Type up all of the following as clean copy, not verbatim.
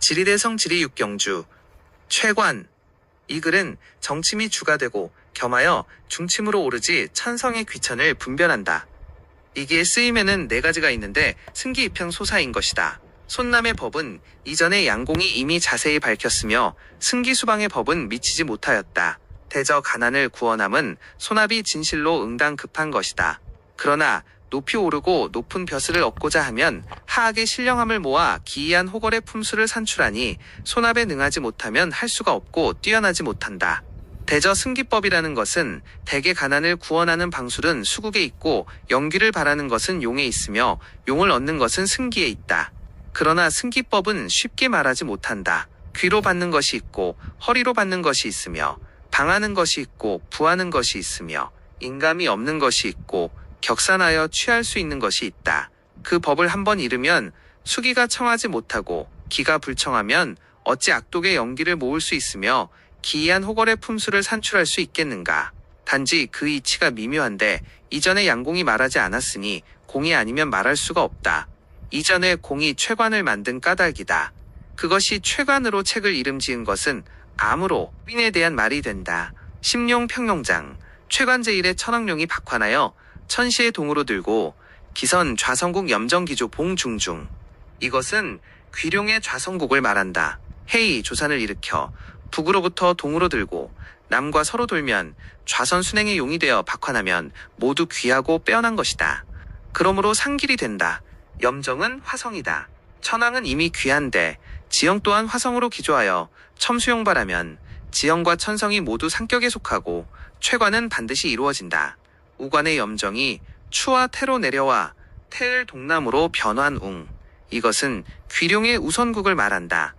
지리대성 지리육경주 최관. 이 글은 정침이 주가 되고 겸하여 중침으로 오르지 천성의 귀천을 분별한다. 이기의 쓰임에는 4가지가 있는데 승기입형 소사인 것이다. 손남의 법은 이전에 양공이 이미 자세히 밝혔으며 승기수방의 법은 미치지 못하였다. 대저 가난을 구원함은 손압이 진실로 응당 급한 것이다. 그러나 높이 오르고 높은 벼슬을 얻고자 하면 하악의 신령함을 모아 기이한 호걸의 품수를 산출하니 손압에 능하지 못하면 할 수가 없고 뛰어나지 못한다. 대저 승기법이라는 것은 대개 가난을 구원하는 방술은 수국에 있고 영귀를 바라는 것은 용에 있으며 용을 얻는 것은 승기에 있다. 그러나 승기법은 쉽게 말하지 못한다. 귀로 받는 것이 있고 허리로 받는 것이 있으며 방하는 것이 있고 부하는 것이 있으며 인감이 없는 것이 있고 격산하여 취할 수 있는 것이 있다. 그 법을 한번 잃으면 수기가 청하지 못하고 기가 불청하면 어찌 악독의 연기를 모을 수 있으며 기이한 호걸의 품수를 산출할 수 있겠는가. 단지 그 이치가 미묘한데 이전에 양공이 말하지 않았으니 공이 아니면 말할 수가 없다. 이전에 공이 최관을 만든 까닭이다. 그것이 최관으로 책을 이름 지은 것은 암으로 윈에 대한 말이 된다. 심룡 평룡장 최관제1의 천왕룡이 박환하여 천시의 동으로 들고 기선 좌성국 염정기조 봉중중. 이것은 귀룡의 좌성국을 말한다. 해이 조산을 일으켜 북으로부터 동으로 들고 남과 서로 돌면 좌선 순행의 용이 되어 박환하면 모두 귀하고 빼어난 것이다. 그러므로 상길이 된다. 염정은 화성이다. 천왕은 이미 귀한데 지형 또한 화성으로 기조하여 첨수용발하면 지형과 천성이 모두 상격에 속하고 최관은 반드시 이루어진다. 우관의 염정이 추와 태로 내려와 태을 동남으로 변환웅. 이것은 귀룡의 우선국을 말한다.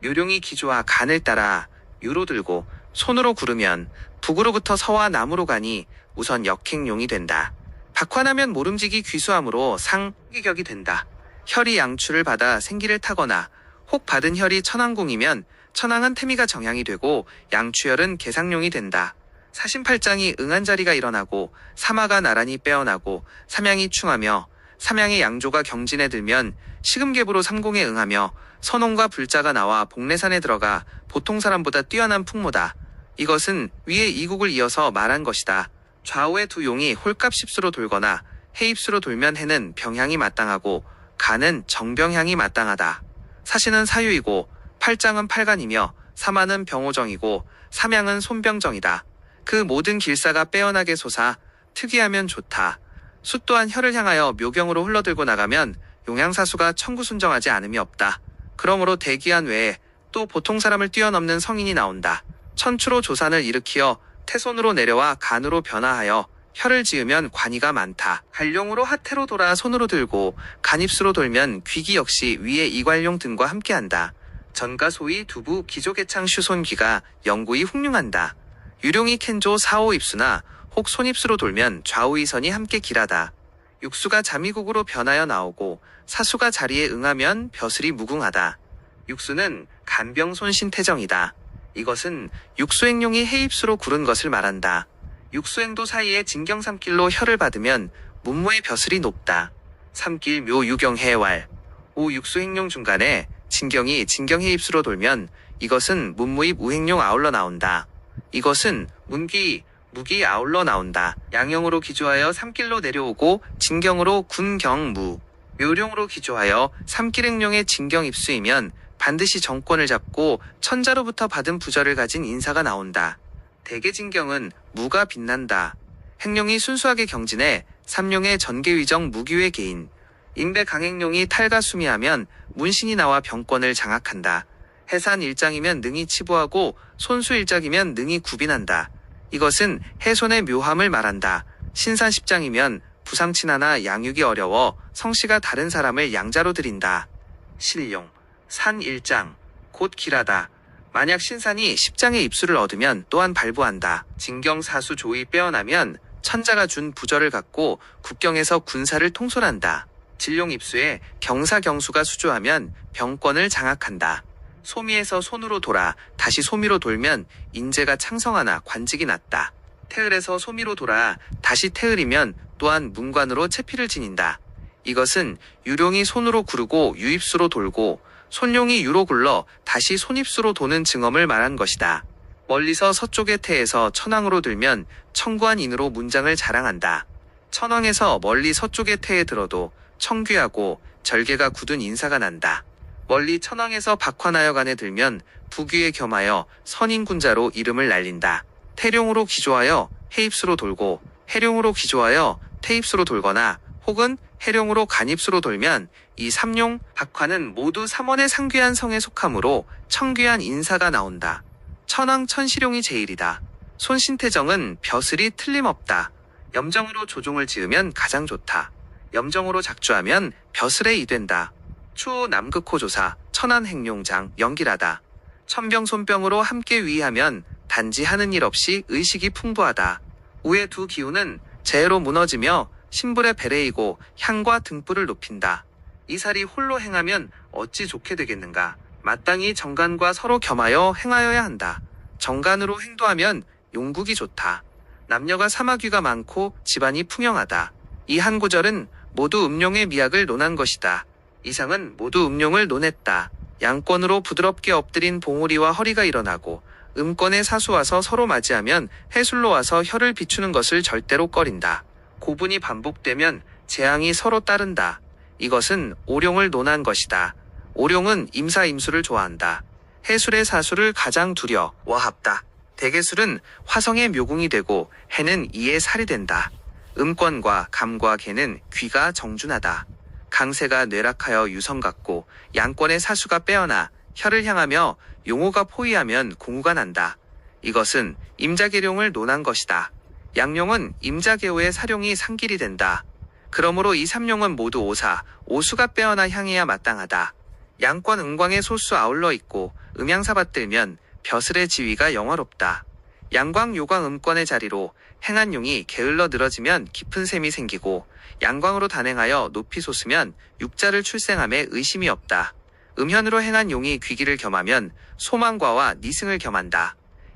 유룡이 기조와 간을 따라 유로 들고 손으로 구르면 북으로부터 서와 남으로 가니 우선 역행용이 된다. 박환하면 모름지기 귀수함으로 상기격이 된다. 혈이 양추를 받아 생기를 타거나 혹 받은 혈이 천왕공이면 천왕은 태미가 정향이 되고 양추혈은 계상용이 된다. 사신팔장이 응한 자리가 일어나고 사마가 나란히 빼어나고 삼양이 충하며 삼양의 양조가 경진에 들면 시금계부로 삼공에 응하며 선홍과 불자가 나와 복례산에 들어가 보통 사람보다 뛰어난 풍모다. 이것은 위에 이국을 이어서 말한 것이다. 좌우의 두 용이 홀갑십수로 돌거나 해입수로 돌면 해는 병향이 마땅하고 간은 정병향이 마땅하다. 사신은 사유이고 팔장은 팔간이며 사마는 병오정이고 삼양은 손병정이다. 그 모든 길사가 빼어나게 솟아 특이하면 좋다. 수 또한 혀를 향하여 묘경으로 흘러들고 나가면 용양사수가 청구순정하지 않음이 없다. 그러므로 대기한 외에 또 보통 사람을 뛰어넘는 성인이 나온다. 천추로 조산을 일으키어 태손으로 내려와 간으로 변화하여 혀를 지으면 관이가 많다. 갈룡으로 하태로 돌아 손으로 들고 간입수로 돌면 귀기 역시 위에 이괄룡 등과 함께한다. 전가 소위 두부 기조개창 슈손귀가 영구히 흉흉한다. 유룡이 캔조 사오 입수나 혹 손입수로 돌면 좌우 이선이 함께 길하다. 육수가 자미국으로 변하여 나오고 사수가 자리에 응하면 벼슬이 무궁하다. 육수는 간병손신태정이다. 이것은 육수행룡이 해입수로 구른 것을 말한다. 육수행도 사이에 진경삼길로 혀를 받으면 문무의 벼슬이 높다. 삼길 묘 유경해왈. 오 육수행룡 중간에 진경이 진경해입수로 돌면 이것은 문무입 우행룡 아울러 나온다. 이것은 문귀, 무기 아울러 나온다. 양형으로 기조하여 삼길로 내려오고 진경으로 군경무, 묘룡으로 기조하여 삼길행룡의 진경입수이면 반드시 정권을 잡고 천자로부터 받은 부절을 가진 인사가 나온다. 대개진경은 무가 빛난다. 행룡이 순수하게 경진해 삼룡의 전계위정 무기의 개인. 인배 강행룡이 탈가수미하면 문신이 나와 병권을 장악한다. 해산 일장이면 능히 치부하고 손수 일작이면 능히 구빈한다. 이것은 해손의 묘함을 말한다. 신산 십장이면 부상친하나 양육이 어려워 성씨가 다른 사람을 양자로 들인다. 신룡, 산 일장, 곧 길하다. 만약 신산이 십장의 입수를 얻으면 또한 발부한다. 진경사수 조이 빼어나면 천자가 준 부절을 갖고 국경에서 군사를 통솔한다. 진룡 입수에 경사경수가 수조하면 병권을 장악한다. 소미에서 손으로 돌아 다시 소미로 돌면 인재가 창성하나 관직이 낮다. 태을에서 소미로 돌아 다시 태을이면 또한 문관으로 채피를 지닌다. 이것은 유룡이 손으로 구르고 유입수로 돌고 손용이 유로 굴러 다시 손입수로 도는 증엄을 말한 것이다. 멀리서 서쪽의 태에서 천왕으로 들면 청구한 인으로 문장을 자랑한다. 천왕에서 멀리 서쪽의 태에 들어도 청귀하고 절개가 굳은 인사가 난다. 멀리 천왕에서 박환하여간에 들면 부귀에 겸하여 선인군자로 이름을 날린다. 태룡으로 기조하여 해입수로 돌고 해룡으로 기조하여 태입수로 돌거나 혹은 해룡으로 간입수로 돌면 이 삼룡, 박환은 모두 삼원의 상귀한 성에 속하므로 청귀한 인사가 나온다. 천왕 천시룡이 제일이다. 손신태정은 벼슬이 틀림없다. 염정으로 조종을 지으면 가장 좋다. 염정으로 작주하면 벼슬에 이된다. 추후 남극호조사, 천안행룡장, 연길하다. 천병손병으로 함께 위하면 단지 하는 일 없이 의식이 풍부하다. 우의 두 기운은 재해로 무너지며 신불의 배레이고 향과 등불을 높인다. 이 살이 홀로 행하면 어찌 좋게 되겠는가. 마땅히 정간과 서로 겸하여 행하여야 한다. 정간으로 행도하면 용국이 좋다. 남녀가 사마귀가 많고 집안이 풍영하다. 이 한 구절은 모두 음룡의 미학을 논한 것이다. 이상은 모두 음룡을 논했다. 양권으로 부드럽게 엎드린 봉우리와 허리가 일어나고 음권에 사수 와서 서로 맞이하면 해술로 와서 혀를 비추는 것을 절대로 꺼린다. 고분이 반복되면 재앙이 서로 따른다. 이것은 오룡을 논한 것이다. 오룡은 임사임수를 좋아한다. 해술의 사수를 가장 두려워합다. 대개술은 화성의 묘궁이 되고 해는 이에 살이 된다. 음권과 감과 개는 귀가 정준하다. 강세가 뇌락하여 유성 같고 양권의 사수가 빼어나 혀를 향하며 용호가 포위하면 공우가 난다. 이것은 임자계룡을 논한 것이다. 양룡은 임자계호의 사룡이 상길이 된다. 그러므로 이 삼룡은 모두 오사, 오수가 빼어나 향해야 마땅하다. 양권 음광의 소수 아울러 있고 음양사 받들면 벼슬의 지위가 영화롭다. 양광 요광 음권의 자리로 행한 용이 게을러 늘어지면 깊은 샘이 생기고 양광으로 단행하여 높이 솟으면 육자를 출생함에 의심이 없다. 음현으로 행한 용이 귀기를 겸하면 소망과와 니승을 겸한다.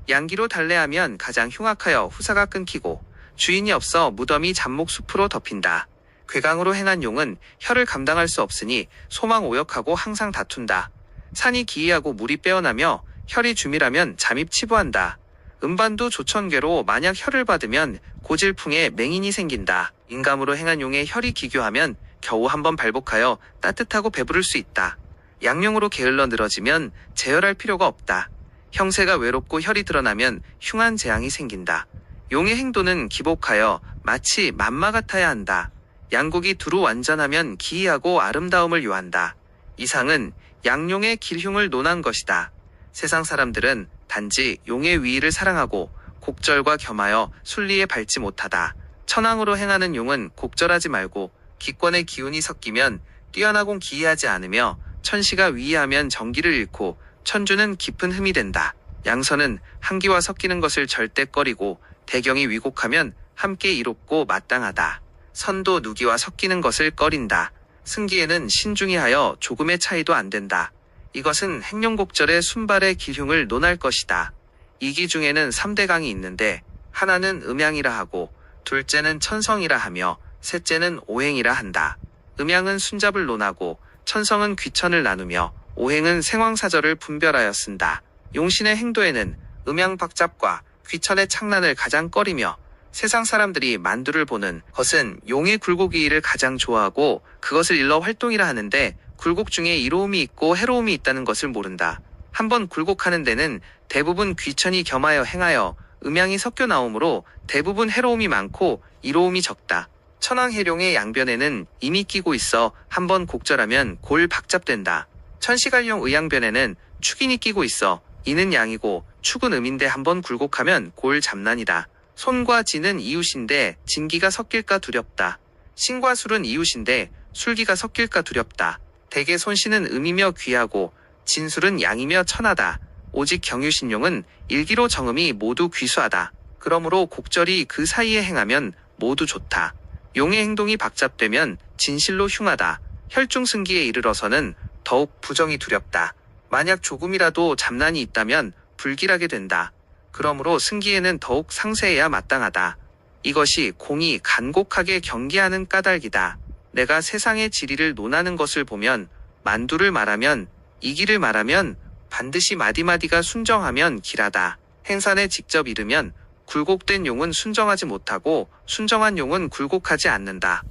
양기로 달래하면 가장 흉악하여 후사가 끊기고 주인이 없어 무덤이 잡목숲으로 덮인다. 괴강으로 행한 용은 혀를 감당할 수 없으니 소망 오역하고 항상 다툰다. 산이 기이하고 물이 빼어나며 혈이 주밀하면 잠입 치부한다. 음반도 조천괴로 만약 혈을 받으면 고질풍에 맹인이 생긴다. 인감으로 행한 용의 혈이 기교하면 겨우 한번 발복하여 따뜻하고 배부를 수 있다. 양용으로 게을러 늘어지면 제열할 필요가 없다. 형세가 외롭고 혈이 드러나면 흉한 재앙이 생긴다. 용의 행도는 기복하여 마치 만마 같아야 한다. 양국이 두루 완전하면 기이하고 아름다움을 요한다. 이상은 양용의 길흉을 논한 것이다. 세상 사람들은 단지 용의 위의를 사랑하고 곡절과 겸하여 순리에 밟지 못하다. 천왕으로 행하는 용은 곡절하지 말고 기권의 기운이 섞이면 뛰어나고 기이하지 않으며 천시가 위의하면 정기를 잃고 천주는 깊은 흠이 된다. 양선은 한기와 섞이는 것을 절대 꺼리고 대경이 위곡하면 함께 이롭고 마땅하다. 선도 누기와 섞이는 것을 꺼린다. 승기에는 신중히하여 조금의 차이도 안 된다. 이것은 행룡곡절의 순발의 기흉을 논할 것이다. 이기 중에는 3대강이 있는데 하나는 음양이라 하고 둘째는 천성이라 하며 셋째는 오행이라 한다. 음양은 순잡을 논하고 천성은 귀천을 나누며 오행은 생황사절을 분별하여 쓴다. 용신의 행도에는 음양박잡과 귀천의 창란을 가장 꺼리며 세상 사람들이 만두를 보는 것은 용의 굴곡이를 가장 좋아하고 그것을 일러 활동이라 하는데 굴곡 중에 이로움이 있고 해로움이 있다는 것을 모른다. 한번 굴곡하는 데는 대부분 귀천이 겸하여 행하여 음양이 섞여 나오므로 대부분 해로움이 많고 이로움이 적다. 천왕해룡의 양변에는 임이 끼고 있어 한번 곡절하면 골 박잡된다. 천시갈룡 의양변에는 축인이 끼고 있어 이는 양이고 축은 음인데 한번 굴곡하면 골 잡난이다. 손과 진은 이웃인데 진기가 섞일까 두렵다. 신과 술은 이웃인데 술기가 섞일까 두렵다. 대개 손신은 음이며 귀하고 진술은 양이며 천하다. 오직 경유신용은 일기로 정음이 모두 귀수하다. 그러므로 곡절이 그 사이에 행하면 모두 좋다. 용의 행동이 박잡되면 진실로 흉하다. 혈중승기에 이르러서는 더욱 부정이 두렵다. 만약 조금이라도 잡난이 있다면 불길하게 된다. 그러므로 승기에는 더욱 상세해야 마땅하다. 이것이 공이 간곡하게 경계하는 까닭이다. 내가 세상의 지리를 논하는 것을 보면 만두를 말하면 이기를 말하면 반드시 마디마디가 순정하면 기라다. 행산에 직접 이르면 굴곡된 용은 순정하지 못하고 순정한 용은 굴곡하지 않는다.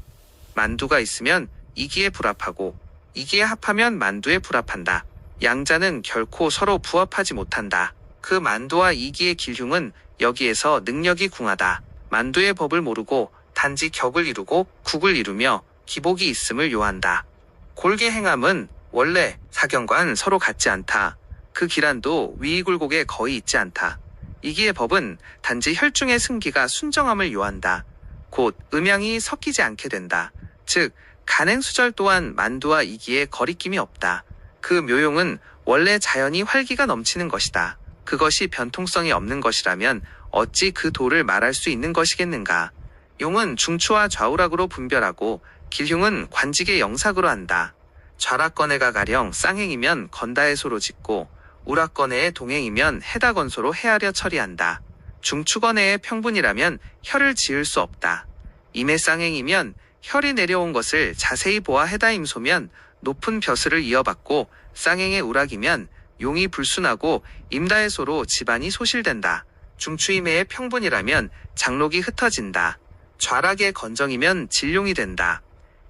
만두가 있으면 이기에 불합하고 이기에 합하면 만두에 불합한다. 양자는 결코 서로 부합하지 못한다. 그 만두와 이기의 길흉은 여기에서 능력이 궁하다. 만두의 법을 모르고 단지 격을 이루고 국을 이루며 기복이 있음을 요한다. 골계 행함은 원래 사경과는 서로 같지 않다. 그 기란도 위이굴곡에 거의 있지 않다. 이기의 법은 단지 혈중의 승기가 순정함을 요한다. 곧 음양이 섞이지 않게 된다. 즉 간행수절 또한 만두와 이기에 거리낌이 없다. 그 묘용은 원래 자연히 활기가 넘치는 것이다. 그것이 변통성이 없는 것이라면 어찌 그 도를 말할 수 있는 것이겠는가. 용은 중추와 좌우락으로 분별하고 길흉은 관직의 영삭으로 한다. 좌락건해가 가령 쌍행이면 건다해소로 짓고 우락건해의 동행이면 해다건소로 헤아려 처리한다. 중추건해의 평분이라면 혀를 지을 수 없다. 임해쌍행이면 혈이 내려온 것을 자세히 보아 해다임소면 높은 벼슬을 이어받고 쌍행의 우락이면 용이 불순하고 임다해소로 집안이 소실된다. 중추임해의 평분이라면 장록이 흩어진다. 좌락의 건정이면 진룡이 된다.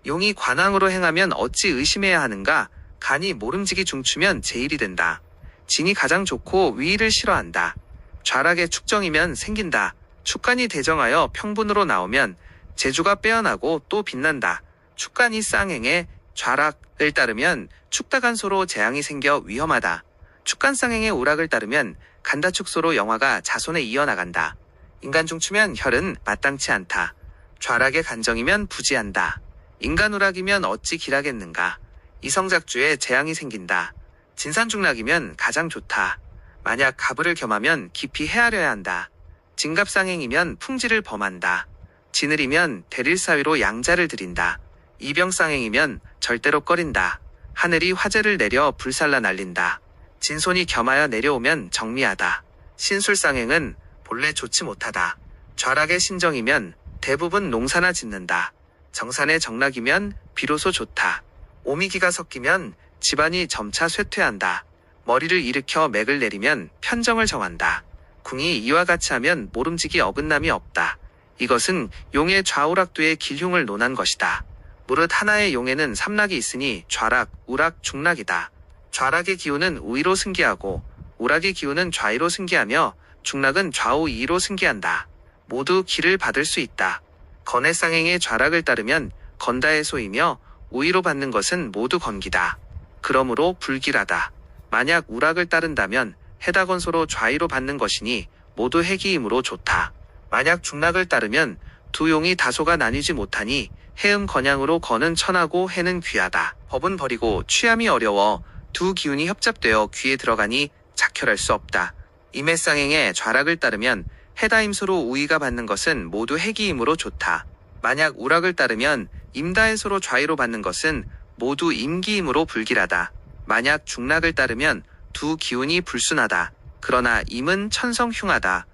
용이 관왕으로 행하면 어찌 의심해야 하는가. 간이 모름지기 중추면 제일이 된다. 진이 가장 좋고 위의를 싫어한다. 좌락의 축정이면 생긴다. 축간이 대정하여 평분으로 나오면 재주가 빼어나고 또 빛난다. 축간이 쌍행에 좌락을 따르면 축다간소로 재앙이 생겨 위험하다. 축간쌍행의 우락을 따르면 간다축소로 영화가 자손에 이어나간다. 인간 중추면 혈은 마땅치 않다. 좌락의 간정이면 부지한다. 인간 우락이면 어찌 길하겠는가. 이성작주에 재앙이 생긴다. 진산중락이면 가장 좋다. 만약 가부를 겸하면 깊이 헤아려야 한다. 진갑쌍행이면 풍지를 범한다. 진을이면 대릴사위로 양자를 드린다. 이병쌍행이면 절대로 꺼린다. 하늘이 화재를 내려 불살라 날린다. 진손이 겸하여 내려오면 정미하다. 신술쌍행은 본래 좋지 못하다. 좌락의 신정이면 대부분 농사나 짓는다. 정산의 정락이면 비로소 좋다. 오미기가 섞이면 집안이 점차 쇠퇴한다. 머리를 일으켜 맥을 내리면 편정을 정한다. 궁이 이와 같이 하면 모름지기 어긋남이 없다. 이것은 용의 좌우락도의 길흉을 논한 것이다. 무릇 하나의 용에는 삼락이 있으니 좌락, 우락, 중락이다. 좌락의 기운은 우위로 승기하고 우락의 기운은 좌위로 승기하며 중락은 좌우 이로 승기한다. 모두 기를 받을 수 있다. 건해쌍행의 좌락을 따르면 건다해소이며 우위로 받는 것은 모두 건기다. 그러므로 불길하다. 만약 우락을 따른다면 해다건소로 좌위로 받는 것이니 모두 해기이므로 좋다. 만약 중락을 따르면 두 용이 다소가 나뉘지 못하니 해음 건양으로 건은 천하고 해는 귀하다. 법은 버리고 취함이 어려워 두 기운이 협잡되어 귀에 들어가니 작혈할 수 없다. 임해쌍행의 좌락을 따르면 해다임소로 우위가 받는 것은 모두 해기이므로 좋다. 만약 우락을 따르면 임다해소로 좌위로 받는 것은 모두 임기이므로 불길하다. 만약 중락을 따르면 두 기운이 불순하다. 그러나 임은 천성 흉하다.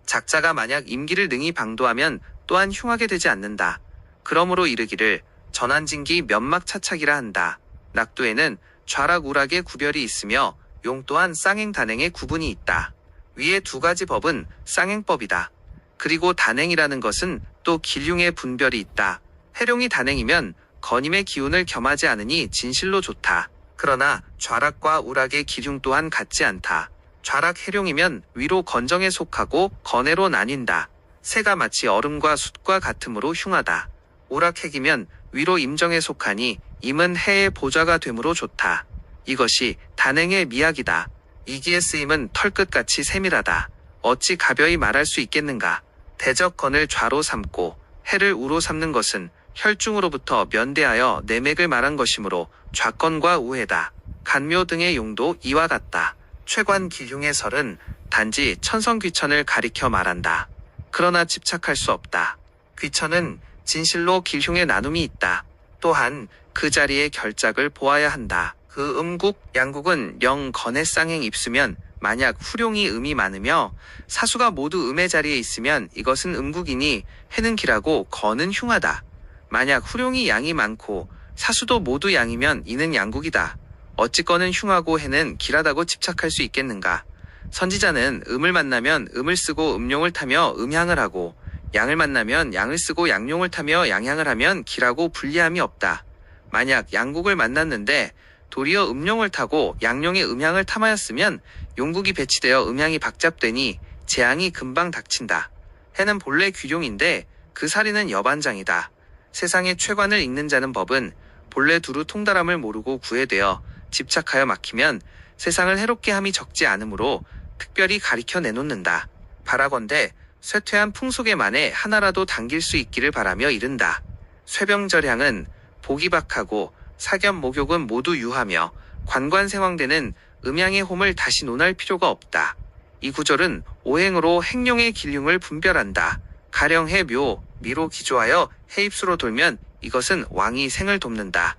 작자가 만약 임기를 능히 방도하면 또한 흉하게 되지 않는다. 그러므로 이르기를 전환진기 면막차착이라 한다. 낙도에는 좌락 우락의 구별이 있으며 용 또한 쌍행 단행의 구분이 있다. 위의 두 가지 법은 쌍행법이다. 그리고 단행이라는 것은 또 길흉의 분별이 있다. 해룡이 단행이면 건임의 기운을 겸하지 않으니 진실로 좋다. 그러나 좌락과 우락의 길흉 또한 같지 않다. 좌락 해룡이면 위로 건정에 속하고 건해로 나뉜다. 새가 마치 얼음과 숯과 같으므로 흉하다. 우락 해기면 위로 임정에 속하니 임은 해의 보좌가 되므로 좋다. 이것이 단행의 미학이다. 이기의 쓰임은 털끝같이 세밀하다. 어찌 가벼이 말할 수 있겠는가. 대적건을 좌로 삼고 해를 우로 삼는 것은 혈중으로부터 면대하여 내맥을 말한 것이므로 좌건과 우해다. 간묘 등의 용도 이와 같다. 최관 기흉의 설은 단지 천성귀천을 가리켜 말한다. 그러나 집착할 수 없다. 귀천은 진실로 길흉의 나눔이 있다. 또한 그 자리의 결작을 보아야 한다. 그 음국, 양국은 영 건해쌍행 입수면 만약 후룡이 음이 많으며 사수가 모두 음의 자리에 있으면 이것은 음국이니 해는 길하고 건은 흉하다. 만약 후룡이 양이 많고 사수도 모두 양이면 이는 양국이다. 어찌꺼는 흉하고 해는 길하다고 집착할 수 있겠는가. 선지자는 음을 만나면 음을 쓰고 음용을 타며 음향을 하고, 양을 만나면 양을 쓰고 양용을 타며 양향을 하면 길하고 불리함이 없다. 만약 양국을 만났는데 도리어 음용을 타고 양용의 음향을 탐하였으면 용국이 배치되어 음향이 박잡되니 재앙이 금방 닥친다. 해는 본래 귀룡인데 그 사리는 여반장이다. 세상의 최관을 읽는 자는 법은 본래 두루 통달함을 모르고 구애되어 집착하여 막히면 세상을 해롭게 함이 적지 않으므로 특별히 가리켜 내놓는다. 바라건대 쇠퇴한 풍속에 만에 하나라도 당길 수 있기를 바라며 이른다. 쇠병절향은 보기박하고 사견 목욕은 모두 유하며 관관세왕대는 음양의 홈을 다시 논할 필요가 없다. 이 구절은 오행으로 행룡의 기륭을 분별한다. 가령 해묘, 미로 기조하여 해입수로 돌면 이것은 왕이 생을 돕는다.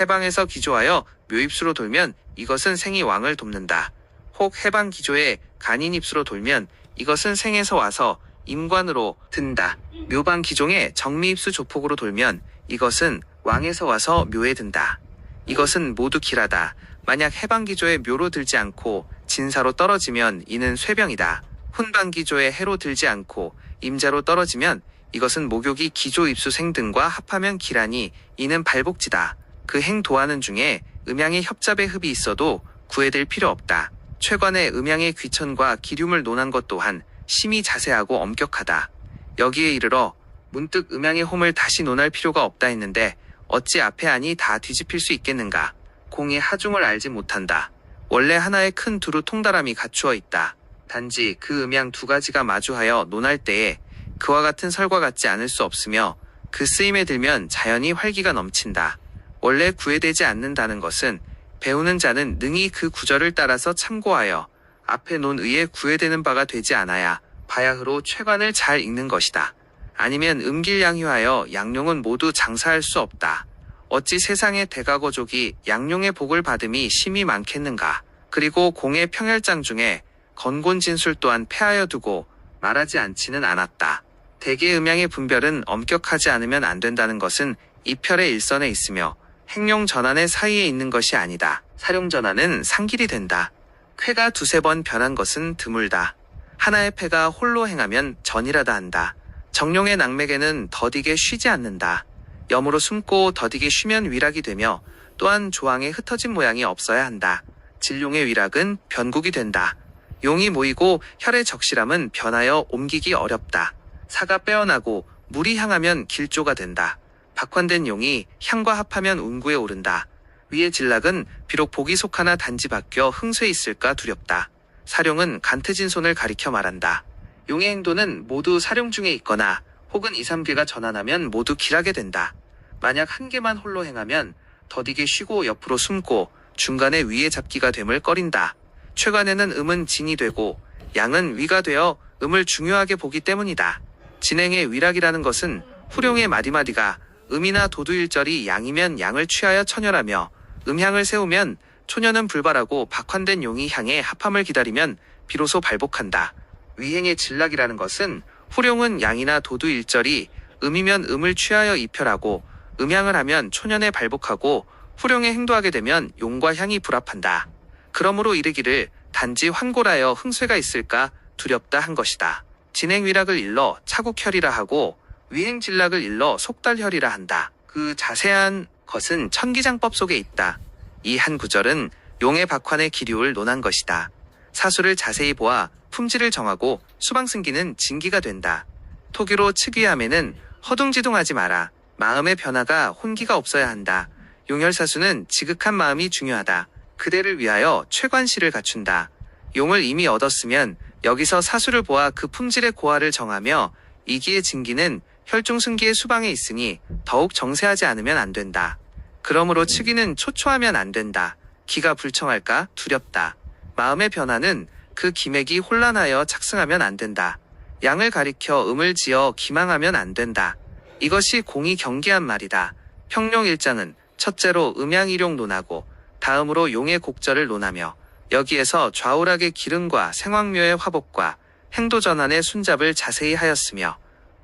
해방에서 기조하여 묘입수로 돌면 이것은 생이 왕을 돕는다. 혹 해방 기조에 간인입수로 돌면 이것은 생에서 와서 임관으로 든다. 묘방 기종에 정미입수 조폭으로 돌면 이것은 왕에서 와서 묘에 든다. 이것은 모두 길하다. 만약 해방 기조에 묘로 들지 않고 진사로 떨어지면 이는 쇠병이다. 훈방 기조에 해로 들지 않고 임자로 떨어지면 이것은 목욕이 기조 입수 생 등과 합하면 기라니 이는 발복지다. 그 행 도하는 중에 음양의 협잡의 흡이 있어도 구애될 필요 없다. 최관의 음양의 귀천과 기륭을 논한 것 또한 심히 자세하고 엄격하다. 여기에 이르러 문득 음양의 홈을 다시 논할 필요가 없다 했는데 어찌 앞에 아니 다 뒤집힐 수 있겠는가. 공의 하중을 알지 못한다. 원래 하나의 큰 두루 통달함이 갖추어 있다. 단지 그 음양 두 가지가 마주하여 논할 때에 그와 같은 설과 같지 않을 수 없으며 그 쓰임에 들면 자연히 활기가 넘친다. 원래 구애되지 않는다는 것은 배우는 자는 능히 그 구절을 따라서 참고하여 앞에 논 의에 구애되는 바가 되지 않아야 바야흐로 최관을 잘 읽는 것이다. 아니면 음길양휴하여 양용은 모두 장사할 수 없다. 어찌 세상의 대가거족이 양용의 복을 받음이 심히 많겠는가. 그리고 공의 평혈장 중에 건곤진술 또한 폐하여 두고 말하지 않지는 않았다. 대개 음양의 분별은 엄격하지 않으면 안 된다는 것은 이 편의 일선에 있으며 행룡 전환의 사이에 있는 것이 아니다. 사룡 전환은 상길이 된다. 쾌가 두세 번 변한 것은 드물다. 하나의 패가 홀로 행하면 전이라다 한다. 정룡의 낭맥에는 더디게 쉬지 않는다. 염으로 숨고 더디게 쉬면 위락이 되며 또한 조항에 흩어진 모양이 없어야 한다. 진룡의 위락은 변국이 된다. 용이 모이고 혈의 적실함은 변하여 옮기기 어렵다. 사가 빼어나고 물이 향하면 길조가 된다. 박환된 용이 향과 합하면 운구에 오른다. 위의 진락은 비록 복이 속하나 단지 바뀌어 흥쇠 있을까 두렵다. 사룡은 간트진 손을 가리켜 말한다. 용의 행도는 모두 사룡 중에 있거나 혹은 2, 3개가 전환하면 모두 길하게 된다. 만약 한 개만 홀로 행하면 더디게 쉬고 옆으로 숨고 중간에 위에 잡기가 됨을 꺼린다. 최관에는 음은 진이 되고 양은 위가 되어 음을 중요하게 보기 때문이다. 진행의 위락이라는 것은 후룡의 마디마디가 음이나 도두일절이 양이면 양을 취하여 천열하며 음향을 세우면 초년은 불발하고 박환된 용이 향해 합함을 기다리면 비로소 발복한다. 위행의 진락이라는 것은 후룡은 양이나 도두일절이 음이면 음을 취하여 입혈하고 음향을 하면 초년에 발복하고 후룡에 행도하게 되면 용과 향이 불합한다. 그러므로 이르기를 단지 환골하여 흥쇠가 있을까 두렵다 한 것이다. 진행위락을 일러 차국혈이라 하고 위행진락을 일러 속달혈이라 한다. 그 자세한 것은 천기장법 속에 있다. 이 한 구절은 용의 박환의 기류를 논한 것이다. 사수를 자세히 보아 품질을 정하고 수방승기는 진기가 된다. 토기로 측위함에는 허둥지둥하지 마라. 마음의 변화가 혼기가 없어야 한다. 용혈사수는 지극한 마음이 중요하다. 그대를 위하여 최관시를 갖춘다. 용을 이미 얻었으면 여기서 사수를 보아 그 품질의 고하를 정하며 이기의 진기는 혈중승기의 수방에 있으니 더욱 정세하지 않으면 안 된다. 그러므로 측위는 초초하면 안 된다. 기가 불청할까 두렵다. 마음의 변화는 그 기맥이 혼란하여 착승하면 안 된다. 양을 가리켜 음을 지어 기망하면 안 된다. 이것이 공이 경계한 말이다. 평룡 1장은 첫째로 음양일용 논하고 다음으로 용의 곡절을 논하며 여기에서 좌우락의 기름과 생황묘의 화복과 행도전환의 순잡을 자세히 하였으며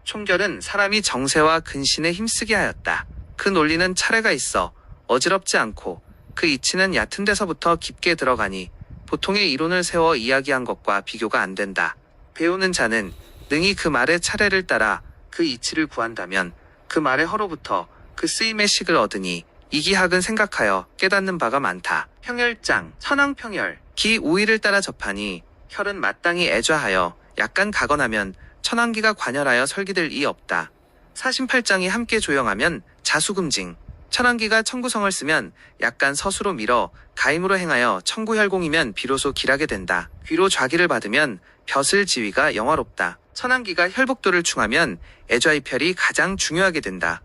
총결은 사람이 정세와 근신에 힘쓰게 하였다. 그 논리는 차례가 있어 어지럽지 않고 그 이치는 얕은 데서부터 깊게 들어가니 보통의 이론을 세워 이야기한 것과 비교가 안 된다. 배우는 자는 능히 그 말의 차례를 따라 그 이치를 구한다면 그 말의 허로부터 그 쓰임의 식을 얻으니 이기학은 생각하여 깨닫는 바가 많다. 평열장, 천황평열, 기 우위를 따라 접하니 혈은 마땅히 애좌하여 약간 가거나면 천황기가 관열하여 설기될 이 없다. 사심팔장이 함께 조영하면 자수금징, 천황기가 청구성을 쓰면 약간 서수로 밀어 가임으로 행하여 청구혈공이면 비로소 길하게 된다. 귀로 좌기를 받으면 벼슬 지위가 영화롭다. 천황기가 혈복도를 충하면 애좌이별이 가장 중요하게 된다.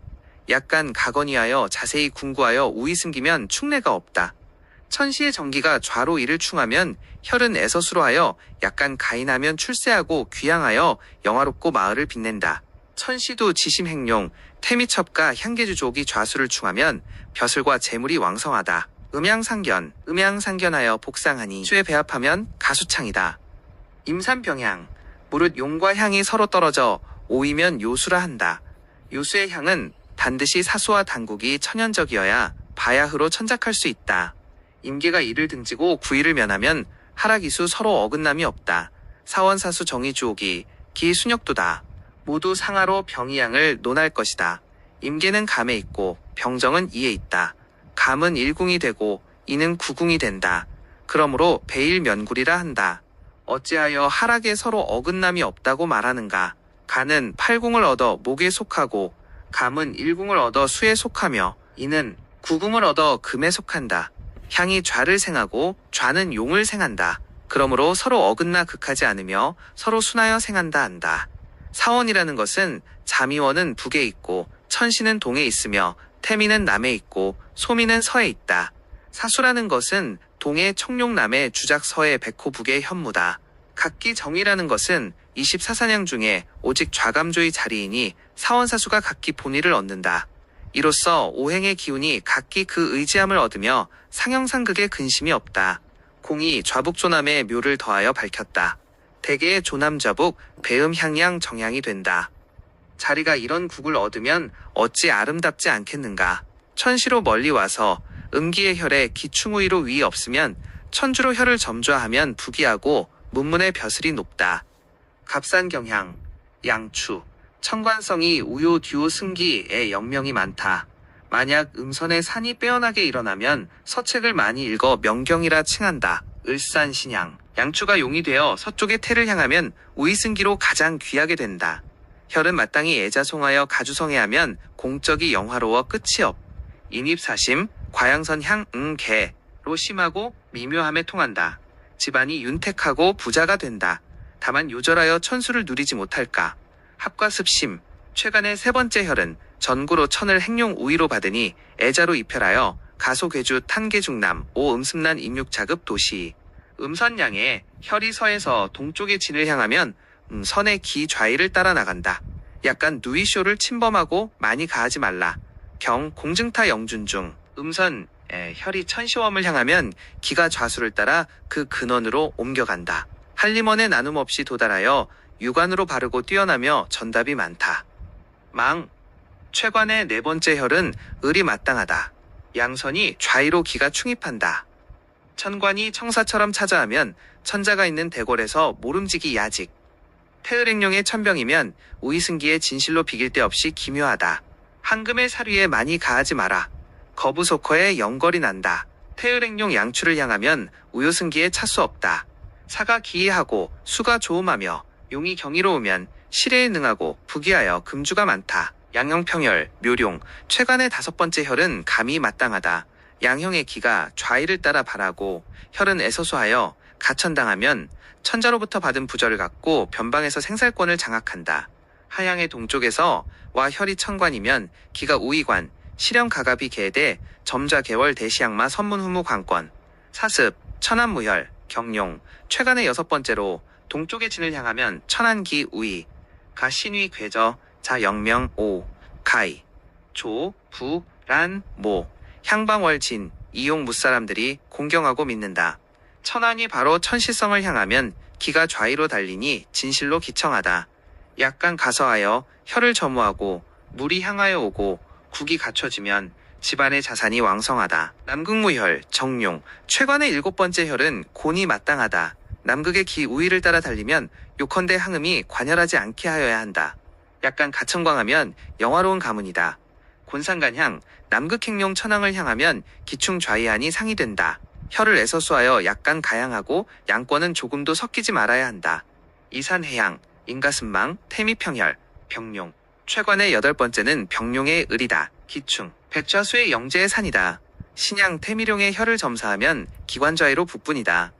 약간 가건이하여 자세히 궁구하여 우위 숨기면 충례가 없다. 천시의 정기가 좌로 이를 충하면 혈은 애서수로 하여 약간 가인하면 출세하고 귀양하여 영화롭고 마을을 빛낸다. 천시도 지심행룡, 태미첩과 향계주족이 좌수를 충하면 벼슬과 재물이 왕성하다. 음양상견하여 복상하니 수에 배합하면 가수창이다. 임산병향, 무릇 용과 향이 서로 떨어져 오이면 요수라 한다. 요수의 향은 반드시 사수와 당국이 천연적이어야 바야흐로 천작할 수 있다. 임계가 이를 등지고 구이를 면하면 하락이수 서로 어긋남이 없다. 사원사수 정의주옥이 기순역도다. 모두 상하로 병이양을 논할 것이다. 임계는 감에 있고 병정은 이에 있다. 감은 일궁이 되고 이는 구궁이 된다. 그러므로 배일면굴이라 한다. 어찌하여 하락에 서로 어긋남이 없다고 말하는가. 간은 팔궁을 얻어 목에 속하고 감은 일궁을 얻어 수에 속하며 이는 구궁을 얻어 금에 속한다. 향이 좌를 생하고 좌는 용을 생한다. 그러므로 서로 어긋나 극하지 않으며 서로 순하여 생한다 한다. 사원이라는 것은 자미원은 북에 있고 천시는 동에 있으며 태미는 남에 있고 소미는 서에 있다. 사수라는 것은 동해 청룡남의 주작 서해 백호 북의 현무다. 각기 정의라는 것은 24사냥 중에 오직 좌감조의 자리이니 사원사수가 각기 본의를 얻는다. 이로써 오행의 기운이 각기 그 의지함을 얻으며 상형상극에 근심이 없다. 공이 좌북조남의 묘를 더하여 밝혔다. 대개의 조남좌북, 배음향양 정향이 된다. 자리가 이런 국을 얻으면 어찌 아름답지 않겠는가. 천시로 멀리 와서 음기의 혈에 기충우위로 위 없으면 천주로 혈을 점좌하면 부기하고 문문의 벼슬이 높다. 갑산경향, 양추, 청관성이 우요 듀오 승기의 영명이 많다. 만약 음선의 산이 빼어나게 일어나면 서책을 많이 읽어 명경이라 칭한다. 을산신양, 양추가 용이 되어 서쪽의 태를 향하면 우이승기로 가장 귀하게 된다. 혈은 마땅히 애자송하여 가주성해하면 공적이 영화로워 끝이 없. 인입사심, 과양선향 개로 심하고 미묘함에 통한다. 집안이 윤택하고 부자가 된다. 다만 요절하여 천수를 누리지 못할까. 합과습심, 최간의 세 번째 혈은 전구로 천을 행용 우위로 받으니 애자로 입혈하여 가소괴주 탄계중남 오음습난 임육자급 도시. 음선양에 혈이 서에서 동쪽의 진을 향하면 선의 기 좌이를 따라 나간다. 약간 누이쇼를 침범하고 많이 가하지 말라. 경 공증타 영준 중 음선 혈이 천시웜을 향하면 기가 좌수를 따라 그 근원으로 옮겨간다. 한림원의 나눔 없이 도달하여 유관으로 바르고 뛰어나며 전답이 많다. 망, 최관의 네 번째 혈은 을이 마땅하다. 양선이 좌이로 기가 충입한다. 천관이 청사처럼 차자하면 천자가 있는 대궐에서 모름지기 야직. 태을행룡의 천병이면 우이승기의 진실로 비길 데 없이 기묘하다. 황금의 사류에 많이 가하지 마라. 거부소커에 영걸이 난다. 태을행룡 양추를 향하면 우요승기에 차 수 없다. 사가 기이하고 수가 조음하며 용이 경이로우면 실해에 능하고 부귀하여 금주가 많다. 양형평열, 묘룡, 최간의 다섯 번째 혈은 감이 마땅하다. 양형의 기가 좌이를 따라 발하고 혈은 애서수하여 가천당하면 천자로부터 받은 부절을 갖고 변방에서 생살권을 장악한다. 하양의 동쪽에서 와 혈이 천관이면 기가 우이관, 실형가갑이 계대, 점좌개월 대시양마 선문후무 관권. 사습, 천안무혈, 경룡, 최간의 여섯 번째로 동쪽의 진을 향하면 천안기 우이, 가 신위 괴저, 자 영명 오, 가이, 조, 부, 란, 모, 향방월진, 이용 무사람들이 공경하고 믿는다. 천안이 바로 천시성을 향하면 기가 좌이로 달리니 진실로 기청하다. 약간 가서하여 혈을 점우하고 물이 향하여 오고 국이 갖춰지면 집안의 자산이 왕성하다. 남극무혈, 정룡, 최관의 7번째 혈은 곤이 마땅하다. 남극의 기 우위를 따라 달리면 요컨대 항음이 관열하지 않게 하여야 한다. 약간 가천광하면 영화로운 가문이다. 곤상간향, 남극행룡 천왕을 향하면 기충 좌이하니 상이 된다. 혈을 애서수하여 약간 가양하고 양권은 조금도 섞이지 말아야 한다. 이산해양, 인가슴망, 태미평혈, 병룡. 최관의 8번째는 병룡의 을이다. 기충, 백좌수의 영재의 산이다. 신양, 태미룡의 혈을 점사하면 기관좌이로 북분이다.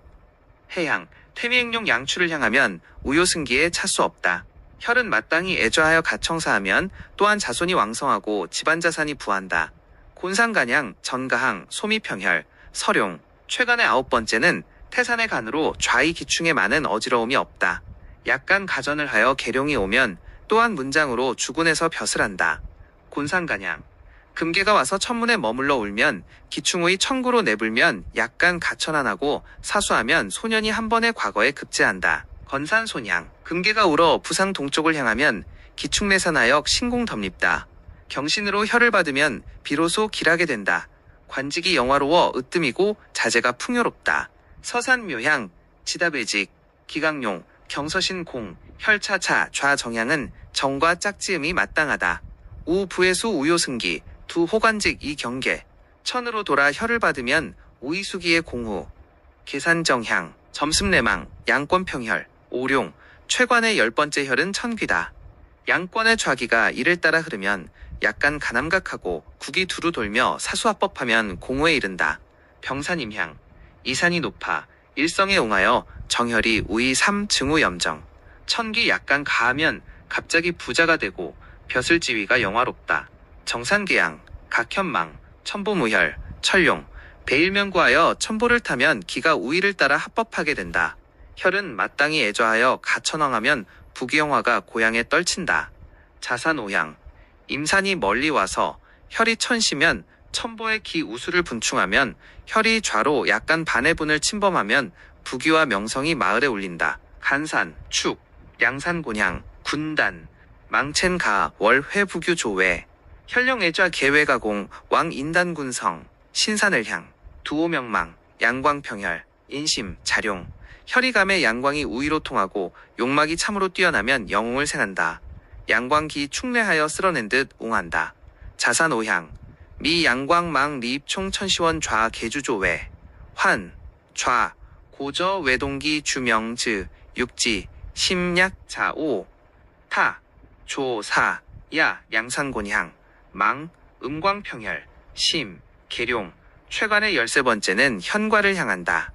해양, 태미행룡 양추를 향하면 우요승기에 차수 없다. 혈은 마땅히 애좌하여 가청사하면 또한 자손이 왕성하고 집안자산이 부한다. 곤상간양, 전가항, 소미평혈, 서룡. 최간의 9번째는 태산의 간으로 좌이 기충에 많은 어지러움이 없다. 약간 가전을 하여 계룡이 오면 또한 문장으로 주군에서 벼슬 한다. 곤상간양, 금계가 와서 천문에 머물러 울면 기충의 청구로 내불면 약간 가천안하고 사수하면 소년이 한 번의 과거에 급제한다. 건산손양, 금계가 울어 부상 동쪽을 향하면 기충내산하역 신공 덤립다. 경신으로 혈을 받으면 비로소 길하게 된다. 관직이 영화로워 으뜸이고 자재가 풍요롭다. 서산묘향, 지다배직, 기강용, 경서신 공, 혈차차, 좌정향은 정과 짝지음이 마땅하다. 우부에수 우요승기, 두 호관직 이경계. 천으로 돌아 혈을 받으면 우이수기의 공후. 계산정향, 점습내망, 양권평혈, 오룡. 최관의 10번째 혈은 천귀다. 양권의 좌기가 이를 따라 흐르면 약간 가남각하고 국이 두루 돌며 사수합법하면 공후에 이른다. 병산임향, 이산이 높아 일성에 옹하여 정혈이 우이 3 증후염정. 천기 약간 가하면 갑자기 부자가 되고 벼슬지위가 영화롭다. 정산계양, 각현망, 천보무혈, 철룡. 배일면구하여 천보를 타면 기가 우위를 따라 합법하게 된다. 혈은 마땅히 애좌하여 가천왕하면 부귀영화가 고향에 떨친다. 자산오향, 임산이 멀리 와서 혈이 천시면 천보의 기 우수를 분충하면 혈이 좌로 약간 반의 분을 침범하면 부귀와 명성이 마을에 울린다. 간산, 축, 양산곤향, 군단, 망첸가, 월회부규 조외. 혈령애좌 계외가공, 왕인단군성, 신산을향, 두오명망, 양광평혈, 인심, 자룡. 혈이감에 양광이 우위로 통하고 용막이 참으로 뛰어나면 영웅을 생한다. 양광기 축내하여 쓸어낸 듯 웅한다. 자산오향, 미 양광망 리입총 천시원 좌 계주조외. 환, 좌, 고저 외동기 주명즈, 육지, 심약 자오. 타, 조, 사, 야, 양산곤향, 망, 음광평혈, 심, 계룡. 최관의 13번째는 현과를 향한다.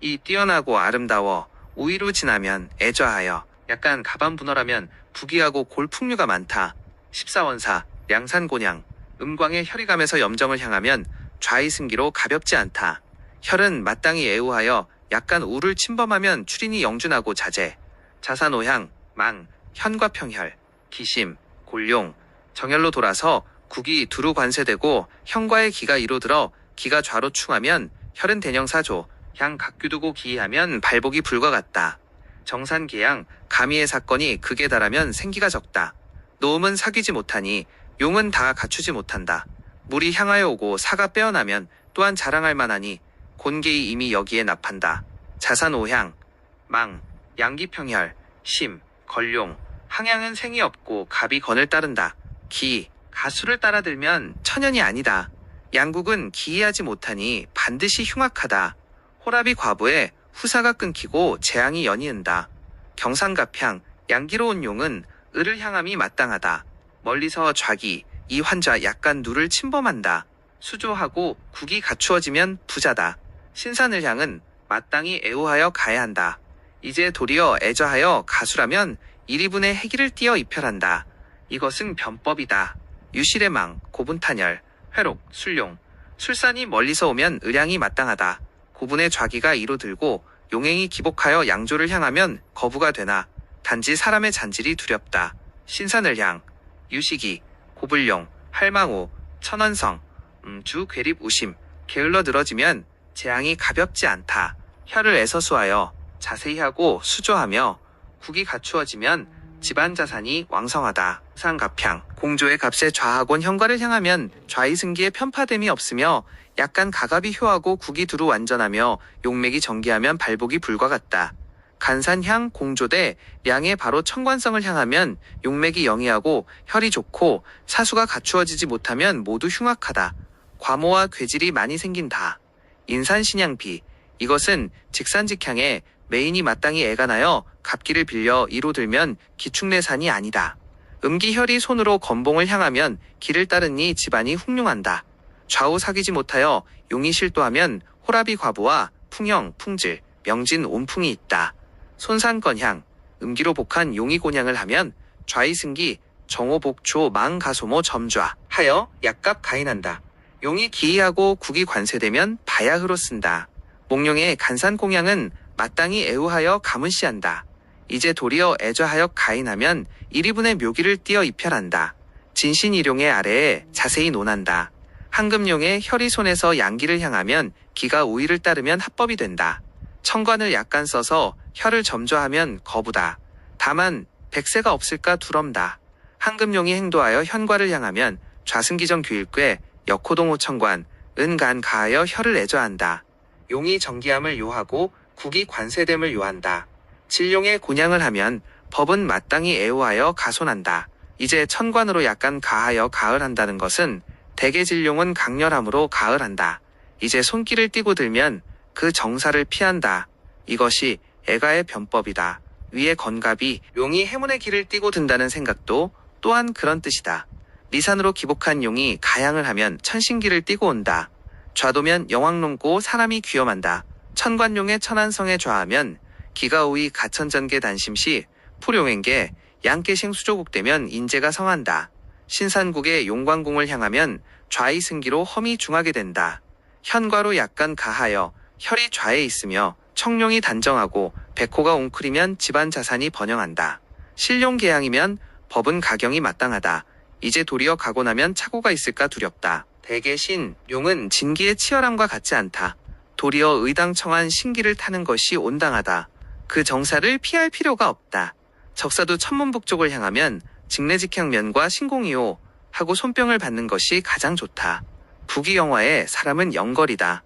이 뛰어나고 아름다워 우위로 지나면 애좌하여 약간 가반분월하면 부귀하고 골풍류가 많다. 14원사, 양산곤향, 음광의 혈이감에서 염정을 향하면 좌이승기로 가볍지 않다. 혈은 마땅히 애우하여 약간 우를 침범하면 출인이 영준하고 자제. 자산오향, 망, 현과평혈, 기심, 골룡. 정열로 돌아서 국이 두루 관세되고 현과의 기가 이로 들어 기가 좌로 충하면 혈은 대령사조, 향 각규두고 기이하면 발복이 불과 같다. 정산계양, 가미의 사건이 극에 달하면 생기가 적다. 노음은 사귀지 못하니 용은 다 갖추지 못한다. 물이 향하여 오고 사가 빼어나면 또한 자랑할 만하니 곤계이 이미 여기에 납한다. 자산오향, 망, 양기평혈, 심, 걸룡. 항양은 생이 없고 갑이 건을 따른다. 기, 가수를 따라들면 천연이 아니다. 양국은 기이하지 못하니 반드시 흉악하다. 호랍이 과부에 후사가 끊기고 재앙이 연이은다. 경상갑향, 양기로운 용은 을을 향함이 마땅하다. 멀리서 좌기, 이 환자 약간 누를 침범한다. 수조하고 국이 갖추어지면 부자다. 신산을 향은 마땅히 애호하여 가야 한다. 이제 도리어 애좌하여 가수라면 이리분의 해기를 띄어 입혈한다. 이것은 변법이다. 유실의 망, 고분탄열, 회록, 술룡. 술산이 멀리서 오면 을향이 마땅하다. 고분의 좌기가 이로 들고 용행이 기복하여 양조를 향하면 거부가 되나 단지 사람의 잔질이 두렵다. 신산을향, 유식이, 고불룡, 할망우, 천원성, 주 괴립 우심. 게을러 늘어지면 재앙이 가볍지 않다. 혈을 애서수하여 자세히 하고 수조하며 국이 갖추어지면 집안 자산이 왕성하다. 상갑향, 공조의 값에 좌하곤 현과를 향하면 좌이승기에 편파됨이 없으며 약간 가갑이 효하고 국이 두루 완전하며 용맥이 정기하면 발복이 불과 같다. 간산향, 공조대, 량의 바로 천관성을 향하면 용맥이 영이하고 혈이 좋고 사수가 갖추어지지 못하면 모두 흉악하다. 과모와 괴질이 많이 생긴다. 인산신양비, 이것은 직산직향에 매인이 마땅히 애간하여 갑기를 빌려 이로 들면 기축내산이 아니다. 음기혈이 손으로 건봉을 향하면 기를 따르니 집안이 흉흉한다. 좌우 사귀지 못하여 용이 실도하면 호라비 과부와 풍형, 풍질, 명진 온풍이 있다. 손산건향, 음기로 복한 용이 곤향을 하면 좌이승기, 정오복초, 망가소모 점좌 하여 약갑 가인한다. 용이 기이하고 국이 관세되면 바야흐로 쓴다. 몽룡의 간산공양은 마땅히 애우하여 가문시한다. 이제 도리어 애좌하여 가인하면 1위분의 묘기를 띄어 입혈한다. 진신일용의 아래에 자세히 논한다. 황금용의 혈이 손에서 양기를 향하면 기가 우위를 따르면 합법이 된다. 천관을 약간 써서 혈을 점좌하면 거부다. 다만 백세가 없을까 두렵다. 황금용이 행도하여 현과를 향하면 좌승기정 규일괴 역호동호 천관 은간 가하여 혈을 애좌한다. 용이 정기함을 요하고 국이 관세됨을 요한다. 진룡의 곤양을 하면 법은 마땅히 애우하여 가손한다. 이제 천관으로 약간 가하여 가을한다는 것은 대개 진룡은 강렬함으로 가을한다. 이제 손길을 띄고 들면 그 정사를 피한다. 이것이 애가의 변법이다. 위에 건갑이 용이 해문의 길을 띄고 든다는 생각도 또한 그런 뜻이다. 리산으로 기복한 용이 가양을 하면 천신기를 띄고 온다. 좌도면 영왕론고 사람이 귀염한다. 천관용의 천안성에 좌하면 기가 우이 가천전계 단심시 풀용행계 양계생 수조국되면 인재가 성한다. 신산국의 용광궁을 향하면 좌이승기로 험이 중하게 된다. 현과로 약간 가하여 혈이 좌에 있으며 청룡이 단정하고 백호가 웅크리면 집안 자산이 번영한다. 신룡계양이면 법은 가경이 마땅하다. 이제 도리어 가고 나면 착오가 있을까 두렵다. 대개 신, 용은 진기의 치열함과 같지 않다. 도리어 의당청한 신기를 타는 것이 온당하다. 그 정사를 피할 필요가 없다. 적사도 천문북쪽을 향하면 직내직향면과 신공이요 하고 손병을 받는 것이 가장 좋다. 부기영화에 사람은 영걸이다.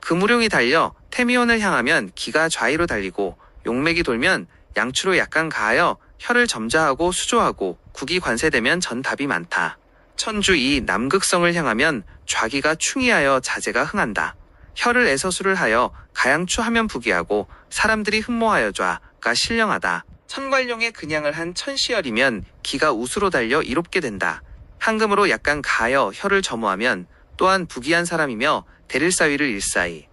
금우룡이 달려 태미원을 향하면 기가 좌위로 달리고 용맥이 돌면 양추로 약간 가하여 혈을 점좌하고 수조하고 국이 관세되면 전답이 많다. 천주 이 남극성을 향하면 좌기가 충이하여 자제가 흥한다. 혈을 애서수를 하여 가양추하면 부기하고 사람들이 흠모하여 좌가 신령하다. 천관룡의 근양을 한 천시열이면 기가 우수로 달려 이롭게 된다. 황금으로 약간 가하여 혈을 점호하면 또한 부기한 사람이며 대릴사위를 일사이.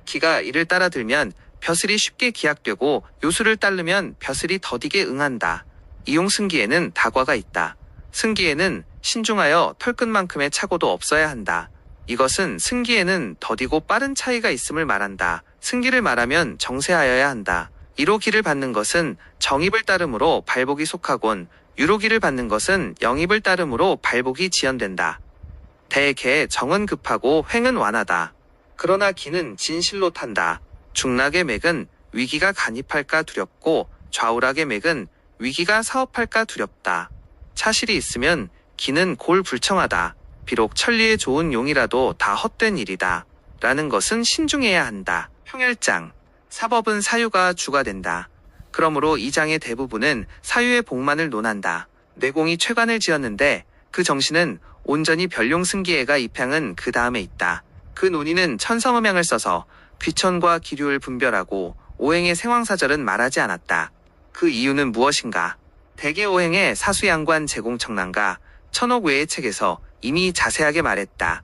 기가 이를 따라 들면 벼슬이 쉽게 기약되고 요수를 따르면 벼슬이 더디게 응한다. 이용승기에는 다과가 있다. 승기에는 신중하여 털끝만큼의 착오도 없어야 한다. 이것은 승기에는 더디고 빠른 차이가 있음을 말한다. 승기를 말하면 정세하여야 한다. 이로기를 받는 것은 정입을 따름으로 발복이 속하곤 유로기를 받는 것은 영입을 따름으로 발복이 지연된다. 대개 정은 급하고 횡은 완하다. 그러나 기는 진실로 탄다. 중락의 맥은 위기가 간입할까 두렵고 좌우락의 맥은 위기가 사업할까 두렵다. 차실이 있으면 기는 골불청하다. 비록 천리에 좋은 용이라도 다 헛된 일이다. 라는 것은 신중해야 한다. 평열장. 사법은 사유가 주가 된다. 그러므로 이 장의 대부분은 사유의 복만을 논한다. 뇌공이 최관을 지었는데 그 정신은 온전히 변룡승기애가 입향은 그 다음에 있다. 그 논의는 천성음향을 써서 귀천과 기류를 분별하고 오행의 생황사절은 말하지 않았다. 그 이유는 무엇인가? 대개 오행의 사수양관 제공청란과 천옥 외의 책에서 이미 자세하게 말했다.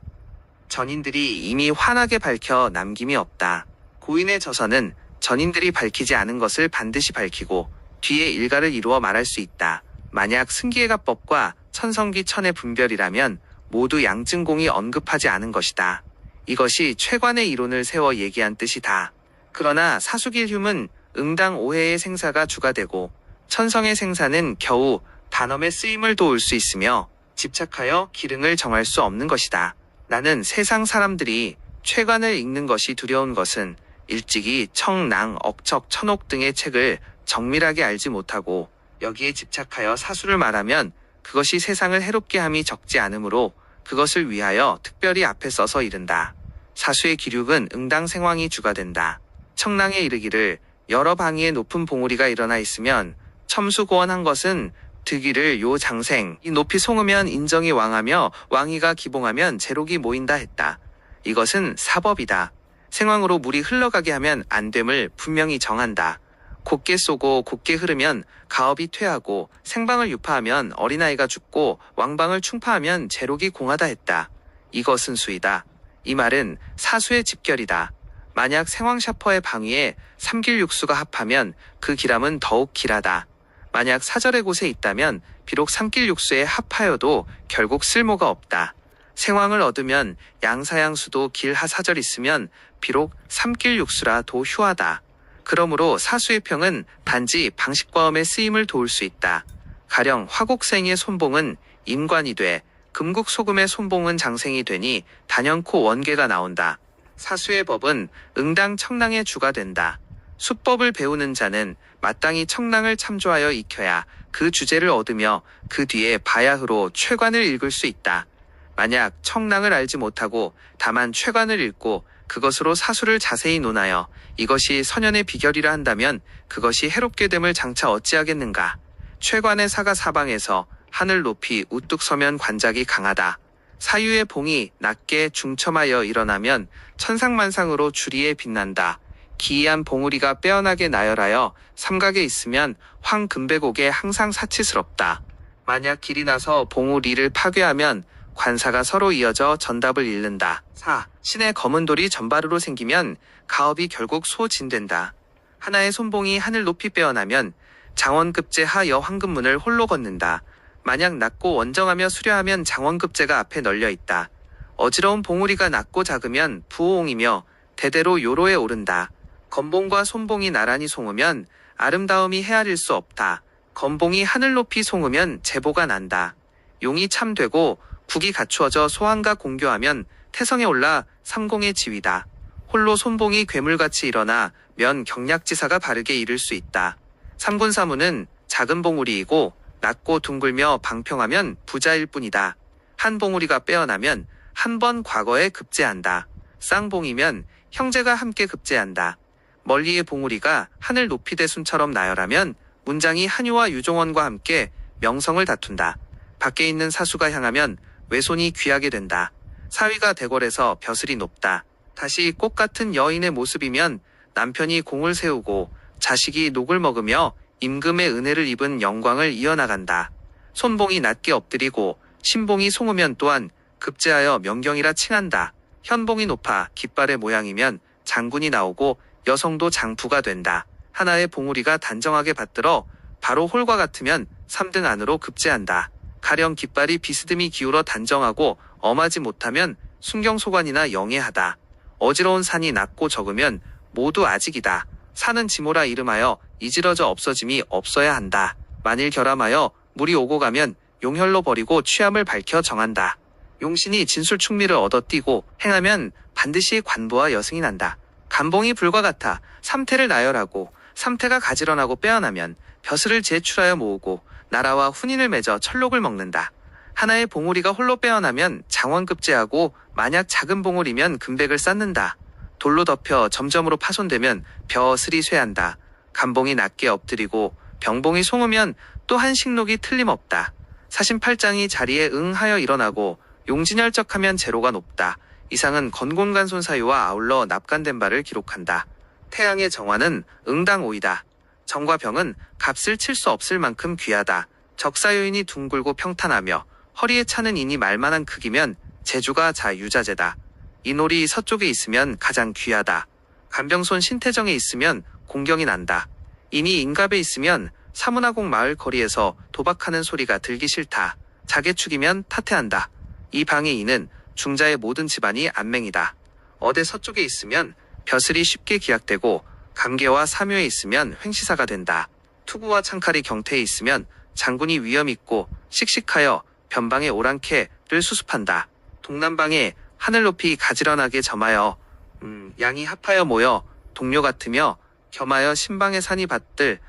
전인들이 이미 환하게 밝혀 남김이 없다. 고인의 저서는 전인들이 밝히지 않은 것을 반드시 밝히고 뒤에 일가를 이루어 말할 수 있다. 만약 승기애가법과 천성기 천의 분별이라면 모두 양증공이 언급하지 않은 것이다. 이것이 최관의 이론을 세워 얘기한 뜻이다. 그러나 사수길흉은 응당 오해의 생사가 주가 되고 천성의 생사는 겨우 단엄의 쓰임을 도울 수 있으며 집착하여 기릉을 정할 수 없는 것이다. 나는 세상 사람들이 최관을 읽는 것이 두려운 것은 일찍이 청랑, 억척, 천옥 등의 책을 정밀하게 알지 못하고 여기에 집착하여 사수를 말하면 그것이 세상을 해롭게 함이 적지 않으므로 그것을 위하여 특별히 앞에 서서 이른다. 사수의 기륙은 응당 생황이 주가 된다. 청랑에 이르기를 여러 방위에 높은 봉우리가 일어나 있으면 첨수고원한 것은 득이를 요 장생 이 높이 송으면 인정이 왕하며 왕위가 기봉하면 제록이 모인다 했다. 이것은 사법이다. 생황으로 물이 흘러가게 하면 안됨을 분명히 정한다. 곱게 쏘고 곱게 흐르면 가업이 퇴하고 생방을 유파하면 어린아이가 죽고 왕방을 충파하면 제록이 공하다 했다. 이것은 수이다. 이 말은 사수의 집결이다. 만약 생황샤퍼의 방위에 삼길육수가 합하면 그 기람은 더욱 길하다. 만약 사절의 곳에 있다면 비록 삼길육수에 합하여도 결국 쓸모가 없다. 생황을 얻으면 양사양수도 길하사절 있으면 비록 삼길육수라 도 휴하다. 그러므로 사수의 평은 단지 방식과음의 쓰임을 도울 수 있다. 가령 화곡생의 손봉은 임관이 돼 금국소금의 손봉은 장생이 되니 단연코 원계가 나온다. 사수의 법은 응당 청랑의 주가 된다. 수법을 배우는 자는 마땅히 청랑을 참조하여 익혀야 그 주제를 얻으며 그 뒤에 바야흐로 최관을 읽을 수 있다. 만약 청랑을 알지 못하고 다만 최관을 읽고 그것으로 사수를 자세히 논하여 이것이 선연의 비결이라 한다면 그것이 해롭게 됨을 장차 어찌하겠는가. 최관의 사가 사방에서 하늘 높이 우뚝 서면 관작이 강하다. 사유의 봉이 낮게 중첨하여 일어나면 천상만상으로 주리에 빛난다. 기이한 봉우리가 빼어나게 나열하여 삼각에 있으면 황금배곡에 항상 사치스럽다. 만약 길이 나서 봉우리를 파괴하면 관사가 서로 이어져 전답을 잃는다. 4. 신의 검은 돌이 전바르로 생기면 가업이 결국 소진된다. 하나의 손봉이 하늘 높이 빼어나면 장원급제 하여 황금문을 홀로 걷는다. 만약 낮고 원정하며 수려하면 장원급제가 앞에 널려 있다. 어지러운 봉우리가 낮고 작으면 부호옹이며 대대로 요로에 오른다. 건봉과 손봉이 나란히 송으면 아름다움이 헤아릴 수 없다. 건봉이 하늘 높이 송으면 제보가 난다. 용이 참되고 국이 갖추어져 소환과 공교하면 태성에 올라 삼공의 지위다. 홀로 손봉이 괴물같이 일어나 면 경략지사가 바르게 이를 수 있다. 삼군사무는 작은 봉우리이고 낮고 둥글며 방평하면 부자일 뿐이다. 한 봉우리가 빼어나면 한 번 과거에 급제한다. 쌍봉이면 형제가 함께 급제한다. 멀리의 봉우리가 하늘 높이 대순처럼 나열하면 문장이 한유와 유종원과 함께 명성을 다툰다. 밖에 있는 사수가 향하면 외손이 귀하게 된다. 사위가 대궐에서 벼슬이 높다. 다시 꽃 같은 여인의 모습이면 남편이 공을 세우고 자식이 녹을 먹으며 임금의 은혜를 입은 영광을 이어나간다. 손봉이 낮게 엎드리고 신봉이 송으면 또한 급제하여 명경이라 칭한다. 현봉이 높아 깃발의 모양이면 장군이 나오고 여성도 장부가 된다. 하나의 봉우리가 단정하게 받들어 바로 홀과 같으면 3등 안으로 급제한다. 가령 깃발이 비스듬히 기울어 단정하고 엄하지 못하면 순경소관이나 영예하다. 어지러운 산이 낮고 적으면 모두 아직이다. 산은 지모라 이름하여 이지러져 없어짐이 없어야 한다. 만일 결함하여 물이 오고 가면 용혈로 버리고 취함을 밝혀 정한다. 용신이 진술충미를 얻어띠고 행하면 반드시 관보와 여승이 난다. 간봉이 불과 같아 삼태를 나열하고 삼태가 가지런하고 빼어나면 벼슬을 제출하여 모으고 나라와 훈인을 맺어 철록을 먹는다. 하나의 봉우리가 홀로 빼어나면 장원급제하고 만약 작은 봉우리면 금백을 쌓는다. 돌로 덮여 점점으로 파손되면 벼슬이 쇠한다. 간봉이 낮게 엎드리고 병봉이 송으면 또 한 식록이 틀림없다. 사신팔장이 자리에 응하여 일어나고 용진열적하면 제로가 높다. 이상은 건곤간손 사유와 아울러 납간된 바를 기록한다. 태양의 정화는 응당오이다. 정과 병은 값을 칠 수 없을 만큼 귀하다. 적사요인이 둥글고 평탄하며 허리에 차는 인이 말만한 크기면 제주가 자유자재다. 이놀이 서쪽에 있으면 가장 귀하다. 간병손 신태정에 있으면 공경이 난다. 인이 인갑에 있으면 사문화곡 마을 거리에서 도박하는 소리가 들기 싫다. 자개축이면 타태한다. 이 방의 인은 중자의 모든 집안이 안맹이다. 어대 서쪽에 있으면 벼슬이 쉽게 기약되고 감계와 사묘에 있으면 횡시사가 된다. 투구와 창칼이 경태에 있으면 장군이 위엄있고 씩씩하여 변방의 오랑캐를 수습한다. 동남방에 하늘 높이 가지런하게 점하여 양이 합하여 모여 동료 같으며 겸하여 신방의 산이 받들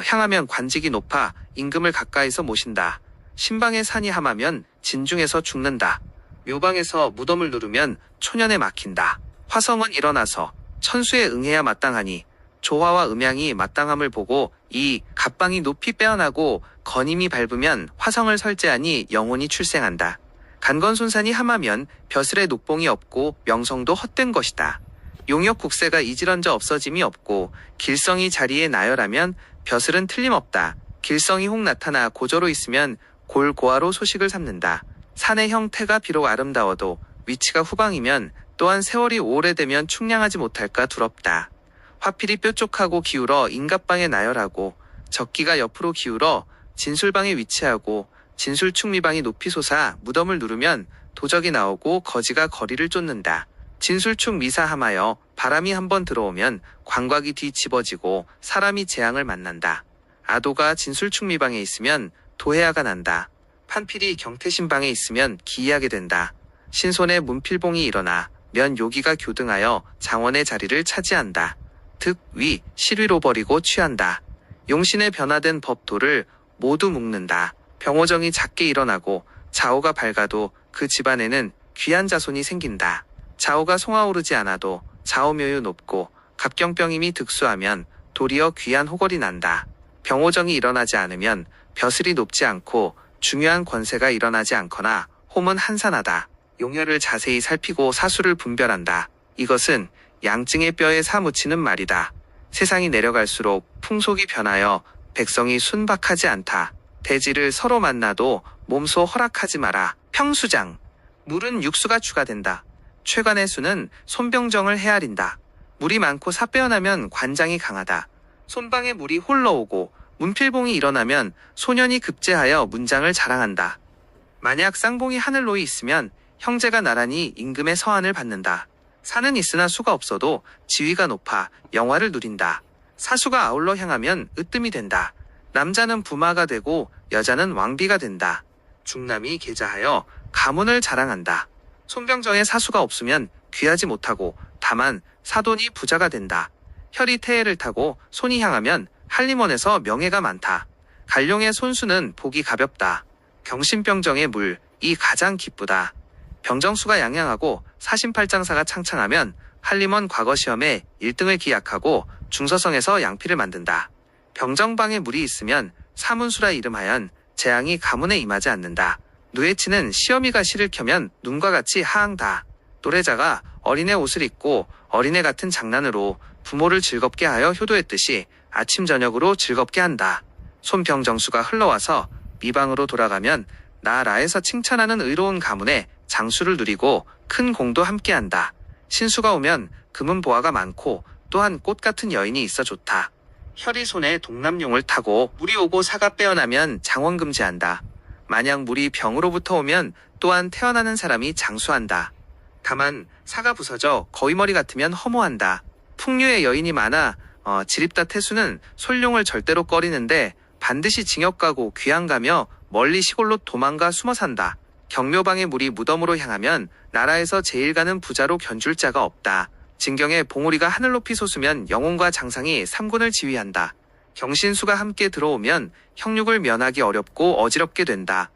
향하면 관직이 높아 임금을 가까이서 모신다. 신방의 산이 함하면 진중에서 죽는다. 묘방에서 무덤을 누르면 초년에 막힌다. 화성은 일어나서 천수에 응해야 마땅하니 조화와 음양이 마땅함을 보고 이 갑방이 높이 빼어나고 건임이 밟으면 화성을 설제하니 영혼이 출생한다. 간건손산이 함하면 벼슬의 녹봉이 없고 명성도 헛된 것이다. 용역 국세가 이지런저 없어짐이 없고 길성이 자리에 나열하면 벼슬은 틀림없다. 길성이 혹 나타나 고저로 있으면 골고아로 소식을 삼는다. 산의 형태가 비록 아름다워도 위치가 후방이면 또한 세월이 오래되면 충량하지 못할까 두렵다. 화필이 뾰족하고 기울어 인갑방에 나열하고 적기가 옆으로 기울어 진술방에 위치하고 진술충미방이 높이 솟아 무덤을 누르면 도적이 나오고 거지가 거리를 쫓는다. 진술충 미사함하여 바람이 한번 들어오면 광각이 뒤집어지고 사람이 재앙을 만난다. 아도가 진술충미방에 있으면 도해아가 난다. 판필이 경태신방에 있으면 기이하게 된다. 신손에 문필봉이 일어나 면 요기가 교등하여 장원의 자리를 차지한다. 득, 위, 실위로 버리고 취한다. 용신의 변화된 법도를 모두 묶는다. 병호정이 작게 일어나고 자오가 밝아도 그 집안에는 귀한 자손이 생긴다. 자오가 송하오르지 않아도 자오묘유 높고 갑경병임이 득수하면 도리어 귀한 호걸이 난다. 병호정이 일어나지 않으면 벼슬이 높지 않고 중요한 권세가 일어나지 않거나 홈은 한산하다. 용혈을 자세히 살피고 사수를 분별한다. 이것은 양증의 뼈에 사무치는 말이다. 세상이 내려갈수록 풍속이 변하여 백성이 순박하지 않다. 대지를 서로 만나도 몸소 허락하지 마라. 평수장. 물은 육수가 추가된다. 최관의 수는 손병정을 헤아린다. 물이 많고 사 빼어나면 관장이 강하다. 손방에 물이 홀러 오고 문필봉이 일어나면 소년이 급제하여 문장을 자랑한다. 만약 쌍봉이 하늘로에 있으면 형제가 나란히 임금의 서한을 받는다. 산은 있으나 수가 없어도 지위가 높아 영화를 누린다. 사수가 아울러 향하면 으뜸이 된다. 남자는 부마가 되고 여자는 왕비가 된다. 중남이 계자하여 가문을 자랑한다. 손병정의 사수가 없으면 귀하지 못하고 다만 사돈이 부자가 된다. 혈이 태해를 타고 손이 향하면 한림원에서 명예가 많다. 갈룡의 손수는 복이 가볍다. 경신병정의 물이 가장 기쁘다. 병정수가 양양하고 사신팔장사가 창창하면 한림원 과거시험에 1등을 기약하고 중서성에서 양피를 만든다. 병정방에 물이 있으면 사문수라 이름하연 재앙이 가문에 임하지 않는다. 누에치는 시어미가 실을 켜면 눈과 같이 하항다. 노래자가 어린애 옷을 입고 어린애 같은 장난으로 부모를 즐겁게 하여 효도했듯이 아침 저녁으로 즐겁게 한다. 손병정수가 흘러와서 미방으로 돌아가면 나라에서 칭찬하는 의로운 가문에 장수를 누리고 큰 공도 함께한다. 신수가 오면 금은 보화가 많고 또한 꽃 같은 여인이 있어 좋다. 혈이 손에 동남용을 타고 물이 오고 사가 빼어나면 장원금제한다. 만약 물이 병으로부터 오면 또한 태어나는 사람이 장수한다. 다만 사가 부서져 거위머리 같으면 허무한다. 풍류의 여인이 많아 지립다 태수는 솔룡을 절대로 꺼리는데 반드시 징역 가고 귀양 가며 멀리 시골로 도망가 숨어 산다. 경묘방의 물이 무덤으로 향하면 나라에서 제일 가는 부자로 견줄 자가 없다. 진경에 봉오리가 하늘 높이 솟으면 영혼과 장상이 삼군을 지휘한다. 경신수가 함께 들어오면 형육을 면하기 어렵고 어지럽게 된다.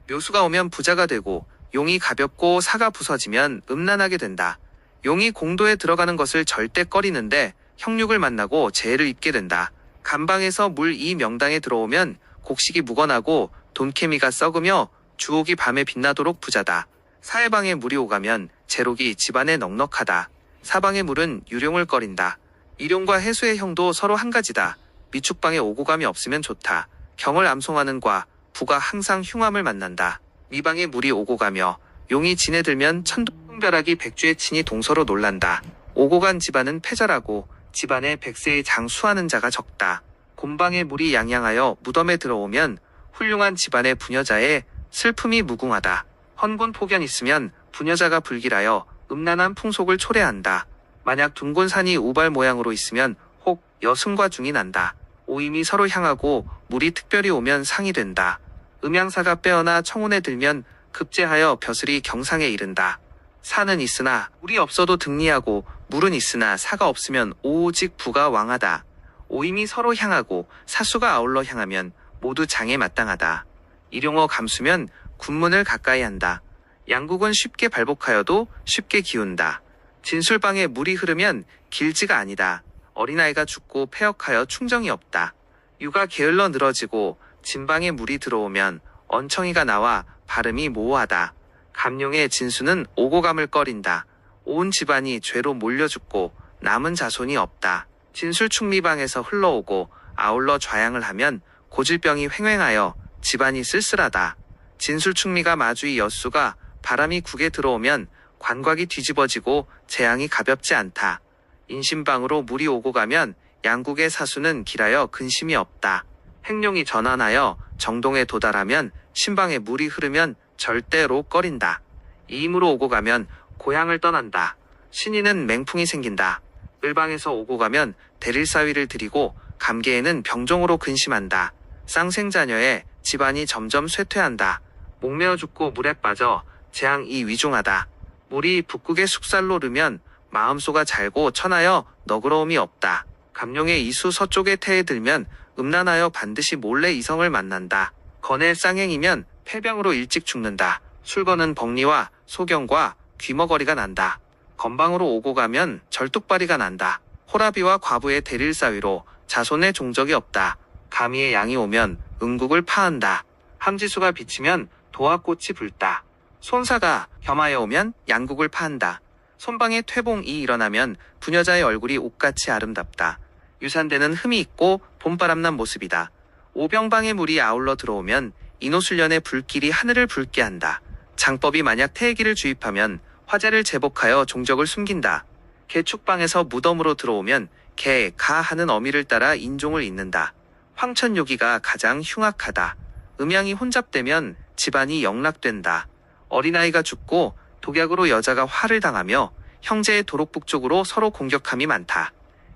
묘수가 오면 부자가 되고 용이 가볍고 사가 부서지면 음란하게 된다. 용이 공도에 들어가는 것을 절대 꺼리는데 형육을 만나고 재해를 입게 된다. 간방에서 물 이 명당에 들어오면 곡식이 묵어나고 돈케미가 썩으며 주옥이 밤에 빛나도록 부자다. 사해방에 물이 오가면 재록이 집안에 넉넉하다. 사방의 물은 유룡을 꺼린다. 일용과 해수의 형도 서로 한 가지다. 미축방에 오고감이 없으면 좋다. 경을 암송하는 과 부가 항상 흉함을 만난다. 미방에 물이 오고 가며 용이 진에 들면 천둥벼락이 백주의 친이 동서로 놀란다. 오고 간 집안은 패절하고 집안에 백세의 장수하는 자가 적다. 곤방에 물이 양양하여 무덤에 들어오면 훌륭한 집안의 부녀자의 슬픔이 무궁하다. 헌곤 폭연 있으면 부녀자가 불길하여 음란한 풍속을 초래한다. 만약 둥곤산이 우발 모양으로 있으면 혹 여승과 중이 난다. 오임이 서로 향하고 물이 특별히 오면 상이 된다. 음양사가 빼어나 청운에 들면 급제하여 벼슬이 경상에 이른다. 산은 있으나 물이 없어도 등리하고 물은 있으나 사가 없으면 오직 부가 왕하다. 오임이 서로 향하고 사수가 아울러 향하면 모두 장에 마땅하다. 일용어 감수면 군문을 가까이 한다. 양국은 쉽게 발복하여도 쉽게 기운다. 진술방에 물이 흐르면 길지가 아니다. 어린아이가 죽고 폐역하여 충정이 없다. 유가 게을러 늘어지고 진방에 물이 들어오면 언청이가 나와 발음이 모호하다. 감룡의 진수는 오고감을 꺼린다. 온 집안이 죄로 몰려 죽고 남은 자손이 없다. 진술충미방에서 흘러오고 아울러 좌양을 하면 고질병이 횡행하여 집안이 쓸쓸하다. 진술충미가 마주이 여수가 바람이 국에 들어오면 관곽이 뒤집어지고 재앙이 가볍지 않다. 인심방으로 물이 오고 가면 양국의 사수는 길하여 근심이 없다. 행룡이 전환하여 정동에 도달하면 신방에 물이 흐르면 절대로 꺼린다. 이임으로 오고 가면 고향을 떠난다. 신인은 맹풍이 생긴다. 을방에서 오고 가면 대릴사위를 드리고 감계에는 병종으로 근심한다. 쌍생자녀에 집안이 점점 쇠퇴한다. 목매어 죽고 물에 빠져 재앙이 위중하다. 물이 북극의 숙살로 르면 마음소가 잘고 천하여 너그러움이 없다. 감룡의 이수 서쪽에 태에 들면 음란하여 반드시 몰래 이성을 만난다. 건의 쌍행이면 폐병으로 일찍 죽는다. 술거는 벅리와 소경과 귀머거리가 난다. 건방으로 오고 가면 절뚝발이가 난다. 호라비와 과부의 대릴사위로 자손의 종적이 없다. 가미의 양이 오면 음국을 파한다. 함지수가 비치면 도화꽃이 붉다. 손사가 겸하여 오면 양국을 파한다. 손방에 퇴봉이 일어나면 부녀자의 얼굴이 옥같이 아름답다. 유산되는 흠이 있고 봄바람난 모습이다. 오병방의 물이 아울러 들어오면 인호술련의 불길이 하늘을 붉게 한다. 장법이 만약 태기를 주입하면 화재를 제복하여 종적을 숨긴다. 개축방에서 무덤으로 들어오면 개, 가 하는 어미를 따라 인종을 잇는다. 황천요기가 가장 흉악하다. 음양이 혼잡되면 집안이 영락된다. 어린아이가 죽고 독약으로 여자가 화를 당하며 형제의 도록북쪽으로 서로 공격함이 많다.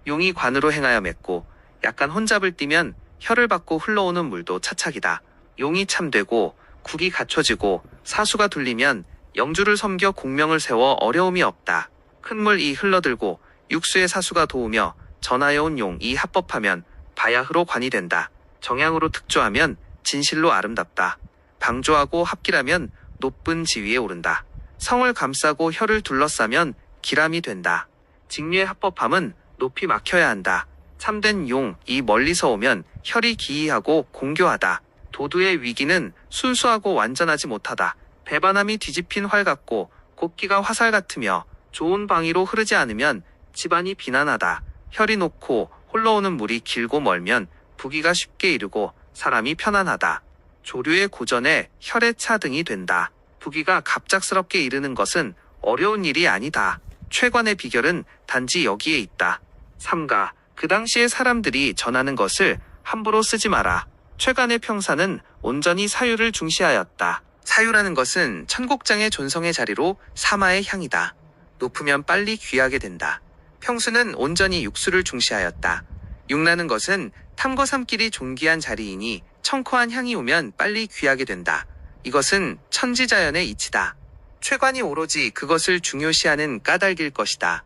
용이 관으로 행하여 맺고 약간 혼잡을 띠면 혀를 받고 흘러오는 물도 차착이다. 용이 참되고 국이 갖춰지고 사수가 둘리면 영주를 섬겨 공명을 세워 어려움이 없다. 큰 물이 흘러들고 육수의 사수가 도우며 전하여 온 용이 합법하면 바야흐로 관이 된다. 정양으로 특조하면 진실로 아름답다. 방조하고 합기라면 높은 지위에 오른다. 성을 감싸고 혀를 둘러싸면 기람이 된다. 직류의 합법함은 높이 막혀야 한다. 참된 용이 멀리서 오면 혈이 기이하고 공교하다. 도두의 위기는 순수하고 완전하지 못하다. 배반함이 뒤집힌 활 같고 곡기가 화살 같으며 좋은 방위로 흐르지 않으면 집안이 비난하다. 혈이 녹고 흘러오는 물이 길고 멀면 부귀가 쉽게 이르고 사람이 편안하다. 조류의 고전에 혈의 차 등이 된다. 부귀가 갑작스럽게 이르는 것은 어려운 일이 아니다. 최관의 비결은 단지 여기에 있다. 삼가, 그 당시의 사람들이 전하는 것을 함부로 쓰지 마라. 최관의 평사는 온전히 사유를 중시하였다. 사유라는 것은 천곡장의 존성의 자리로 사마의 향이다. 높으면 빨리 귀하게 된다. 평수는 온전히 육수를 중시하였다. 육라는 것은 탐거삼길이 존귀한 자리이니 청코한 향이 오면 빨리 귀하게 된다. 이것은 천지자연의 이치다. 최관이 오로지 그것을 중요시하는 까닭일 것이다.